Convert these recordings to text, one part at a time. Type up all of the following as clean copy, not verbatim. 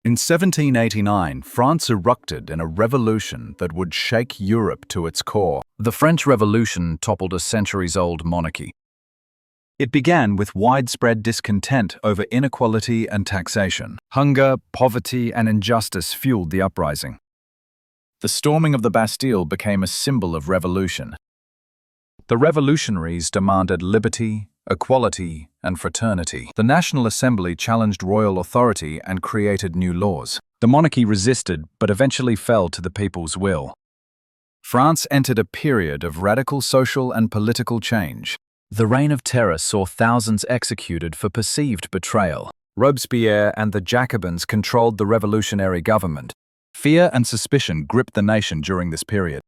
In 1789, France erupted in a revolution that would shake Europe to its core. The French Revolution toppled a centuries-old monarchy. It began with widespread discontent over inequality and taxation. Hunger, poverty, and injustice fueled the uprising. The storming of the Bastille became a symbol of revolution. The revolutionaries demanded liberty, equality, and fraternity. The National Assembly challenged royal authority and created new laws. The monarchy resisted, but eventually fell to the people's will. France entered a period of radical social and political change. The Reign of Terror saw thousands executed for perceived betrayal. Robespierre and the Jacobins controlled the revolutionary government. Fear and suspicion gripped the nation during this period.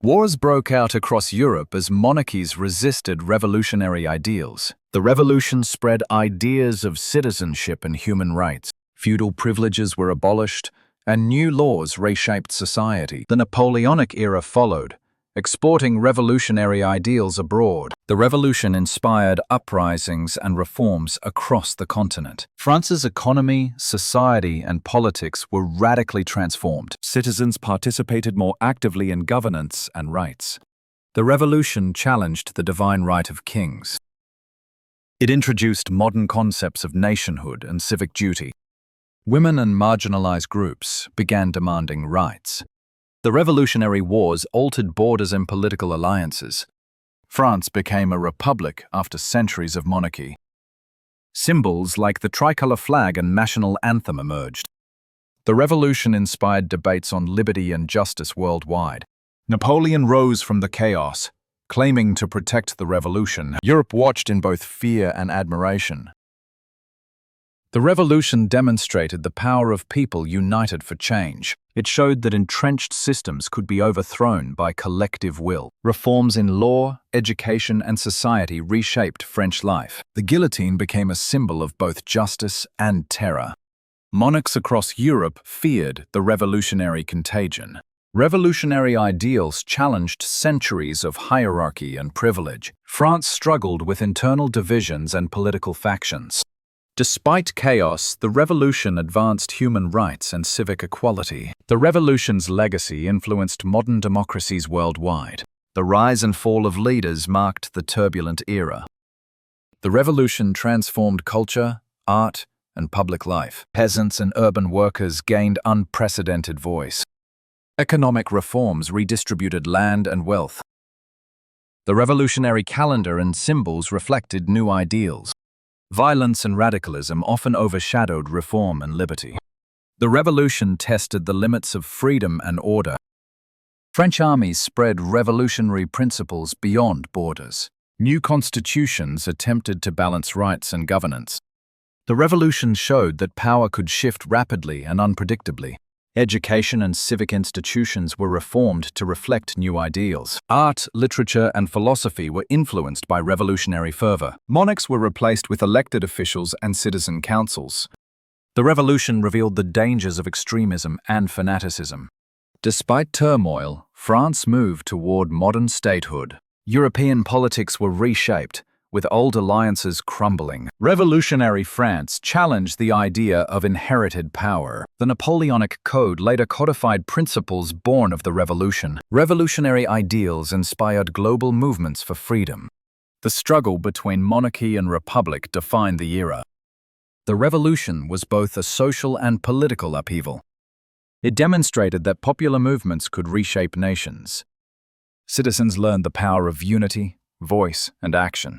Wars broke out across Europe as monarchies resisted revolutionary ideals. The revolution spread ideas of citizenship and human rights. Feudal privileges were abolished, and new laws reshaped society. The Napoleonic era followed, exporting revolutionary ideals abroad. The revolution inspired uprisings and reforms across the continent. France's economy, society, and politics were radically transformed. Citizens participated more actively in governance and rights. The revolution challenged the divine right of kings. It introduced modern concepts of nationhood and civic duty. Women and marginalized groups began demanding rights. The Revolutionary Wars altered borders and political alliances. France became a republic after centuries of monarchy. Symbols like the tricolor flag and national anthem emerged. The revolution inspired debates on liberty and justice worldwide. Napoleon rose from the chaos, claiming to protect the revolution. Europe watched in both fear and admiration. The revolution demonstrated the power of people united for change. It showed that entrenched systems could be overthrown by collective will. Reforms in law, education, and society reshaped French life. The guillotine became a symbol of both justice and terror. Monarchs across Europe feared the revolutionary contagion. Revolutionary ideals challenged centuries of hierarchy and privilege. France struggled with internal divisions and political factions. Despite chaos, the revolution advanced human rights and civic equality. The revolution's legacy influenced modern democracies worldwide. The rise and fall of leaders marked the turbulent era. The revolution transformed culture, art, and public life. Peasants and urban workers gained unprecedented voice. Economic reforms redistributed land and wealth. The revolutionary calendar and symbols reflected new ideals. Violence and radicalism often overshadowed reform and liberty. The revolution tested the limits of freedom and order. French armies spread revolutionary principles beyond borders. New constitutions attempted to balance rights and governance. The revolution showed that power could shift rapidly and unpredictably. Education and civic institutions were reformed to reflect new ideals. Art, literature, and philosophy were influenced by revolutionary fervor. Monarchs were replaced with elected officials and citizen councils. The revolution revealed the dangers of extremism and fanaticism. Despite turmoil, France moved toward modern statehood. European politics were reshaped, with old alliances crumbling. Revolutionary France challenged the idea of inherited power. The Napoleonic Code later codified principles born of the revolution. Revolutionary ideals inspired global movements for freedom. The struggle between monarchy and republic defined the era. The revolution was both a social and political upheaval. It demonstrated that popular movements could reshape nations. Citizens learned the power of unity, voice, and action.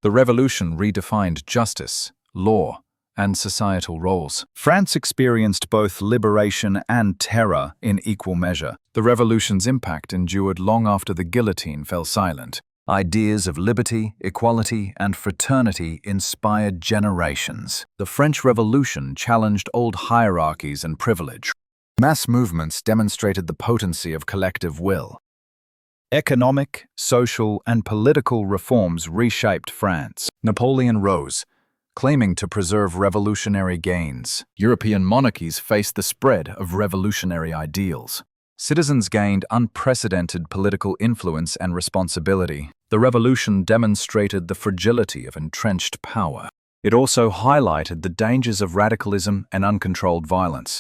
The revolution redefined justice, law, and societal roles. France experienced both liberation and terror in equal measure. The revolution's impact endured long after the guillotine fell silent. Ideas of liberty, equality, and fraternity inspired generations. The French Revolution challenged old hierarchies and privilege. Mass movements demonstrated the potency of collective will. Economic, social, and political reforms reshaped France. Napoleon rose, claiming to preserve revolutionary gains. European monarchies faced the spread of revolutionary ideals. Citizens gained unprecedented political influence and responsibility. The revolution demonstrated the fragility of entrenched power. It also highlighted the dangers of radicalism and uncontrolled violence.